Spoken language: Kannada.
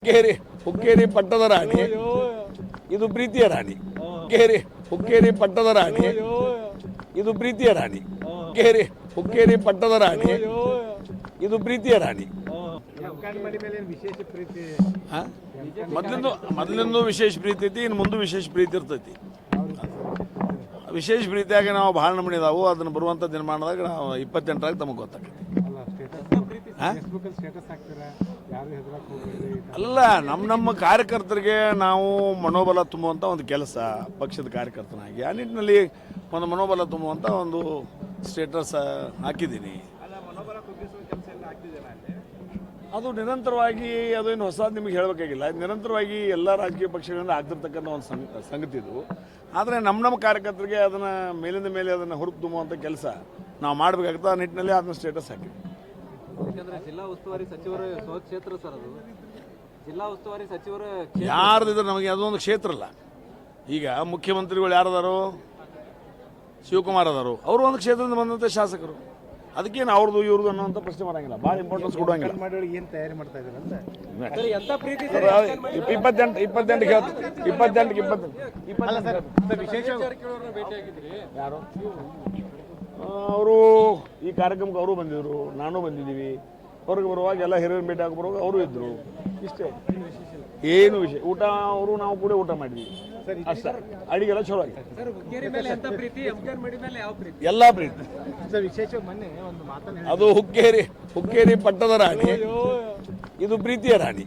ಹುಕ್ಕೇರಿ ಪಟ್ಟದ ರಾಣಿ ಇದು ಪ್ರೀತಿಯ ರಾಣಿ. ಹುಕ್ಕೇರಿ ಪಟ್ಟದ ರಾಣಿ ಇದು ಪ್ರೀತಿಯ ರಾಣಿ. ಹುಕ್ಕೇರಿ ಪಟ್ಟದ ರಾಣಿ ಇದು ಪ್ರೀತಿಯ ರಾಣಿ. ಮೊದಲಿಂದು ವಿಶೇಷ ಪ್ರೀತಿ ಐತಿ, ಇನ್ನು ಮುಂದೆ ವಿಶೇಷ ಪ್ರೀತಿ ಇರ್ತೈತಿ. ವಿಶೇಷ ಪ್ರೀತಿಯಾಗಿ ನಾವು ಭಾಳ ನಮೂನಿ ಇದಾವು. ಅದನ್ನು ಬರುವಂಥ ದಿನಮಾನದಾಗ ನಾವು 28ರಾಗ ತಮಗೆ ಗೊತ್ತಾಗ್ತದೆ. ಅಲ್ಲ, ನಮ್ಮ ಕಾರ್ಯಕರ್ತರಿಗೆ ನಾವು ಮನೋಬಲ ತುಂಬುವಂಥ ಒಂದು ಕೆಲಸ, ಪಕ್ಷದ ಕಾರ್ಯಕರ್ತನಾಗಿ ಆ ನಿಟ್ಟಿನಲ್ಲಿ ಒಂದು ಮನೋಬಲ ತುಂಬುವಂಥ ಒಂದು ಸ್ಟೇಟಸ್ ಹಾಕಿದ್ದೀನಿ. ಅದು ನಿರಂತರವಾಗಿ, ಅದೇನು ಹೊಸ ನಿಮಗೆ ಹೇಳಬೇಕಾಗಿಲ್ಲ, ನಿರಂತರವಾಗಿ ಎಲ್ಲ ರಾಜಕೀಯ ಪಕ್ಷಗಳಿಂದ ಆಗ್ತಿರ್ತಕ್ಕಂಥ ಒಂದು ಸಂಗತಿ ಇದು. ಆದರೆ ನಮ್ಮ ಕಾರ್ಯಕರ್ತರಿಗೆ ಅದನ್ನು ಮೇಲಿಂದ ಮೇಲೆ ಅದನ್ನು ಹುರುಪು ತುಂಬುವಂಥ ಕೆಲಸ ನಾವು ಮಾಡಬೇಕಾಗುತ್ತೆ. ಆ ನಿಟ್ಟಿನಲ್ಲಿ ಅದನ್ನ ಸ್ಟೇಟಸ್ ಹಾಕಿದ್ವಿ. ಯಾಕಂದ್ರೆ ಜಿಲ್ಲಾ ಉಸ್ತುವಾರಿ ಸಚಿವರು ಕ್ಷೇತ್ರ ಸರ್, ಅದು ಜಿಲ್ಲಾ ಉಸ್ತುವಾರಿ ಸಚಿವರು ಯಾರ್ದಿದ್ರೆ ನಮಗೆ ಅದೊಂದು ಕ್ಷೇತ್ರ ಅಲ್ಲ. ಈಗ ಮುಖ್ಯಮಂತ್ರಿಗಳು ಯಾರದಾರು, ಶಿವಕುಮಾರ್ ಅದಾರು, ಅವರು ಒಂದು ಕ್ಷೇತ್ರದಿಂದ ಬಂದಂಥ ಶಾಸಕರು. ಅದಕ್ಕೇನು ಅವ್ರದ್ದು ಇವ್ರದ್ದು ಅನ್ನೋಂಥ ಪ್ರಶ್ನೆ ಮಾಡಂಗಿಲ್ಲ, ಭಾಳ ಇಂಪಾರ್ಟೆನ್ಸ್ ಕೊಡೋಂಗಿಲ್ಲ. ಏನು ತಯಾರಿ ಮಾಡ್ತಾ ಇದ್ದಾರೆ ಅಂತ 28 ಯಾರು ಅವರು ಈ ಕಾರ್ಯಕ್ರಮಕ್ಕೆ ಅವರು ಬಂದಿದ್ರು, ನಾನು ಬಂದಿದ್ದೀವಿ. ಹೊರಗೆ ಬರುವಾಗ ಎಲ್ಲ ಹಿರಿಯರು ಭೇಟಿ ಆಗಿ ಬರುವಾಗ ಅವರು ಇದ್ದರು. ಇಷ್ಟೇ, ಏನು ವಿಷಯ. ಊಟ ಅವರು ನಾವು ಕೂಡ ಊಟ ಮಾಡಿದ್ವಿ ಅಷ್ಟೇ. ಅಡಿಗೆಲ್ಲ ಚಲೋ ಆಗಿದೆ. ಎಲ್ಲ ಪ್ರೀತಿ. ಅದು ಹುಕ್ಕೇರಿ ಪಟ್ಟದ ರಾಣಿ ಇದು ಪ್ರೀತಿಯ ರಾಣಿ.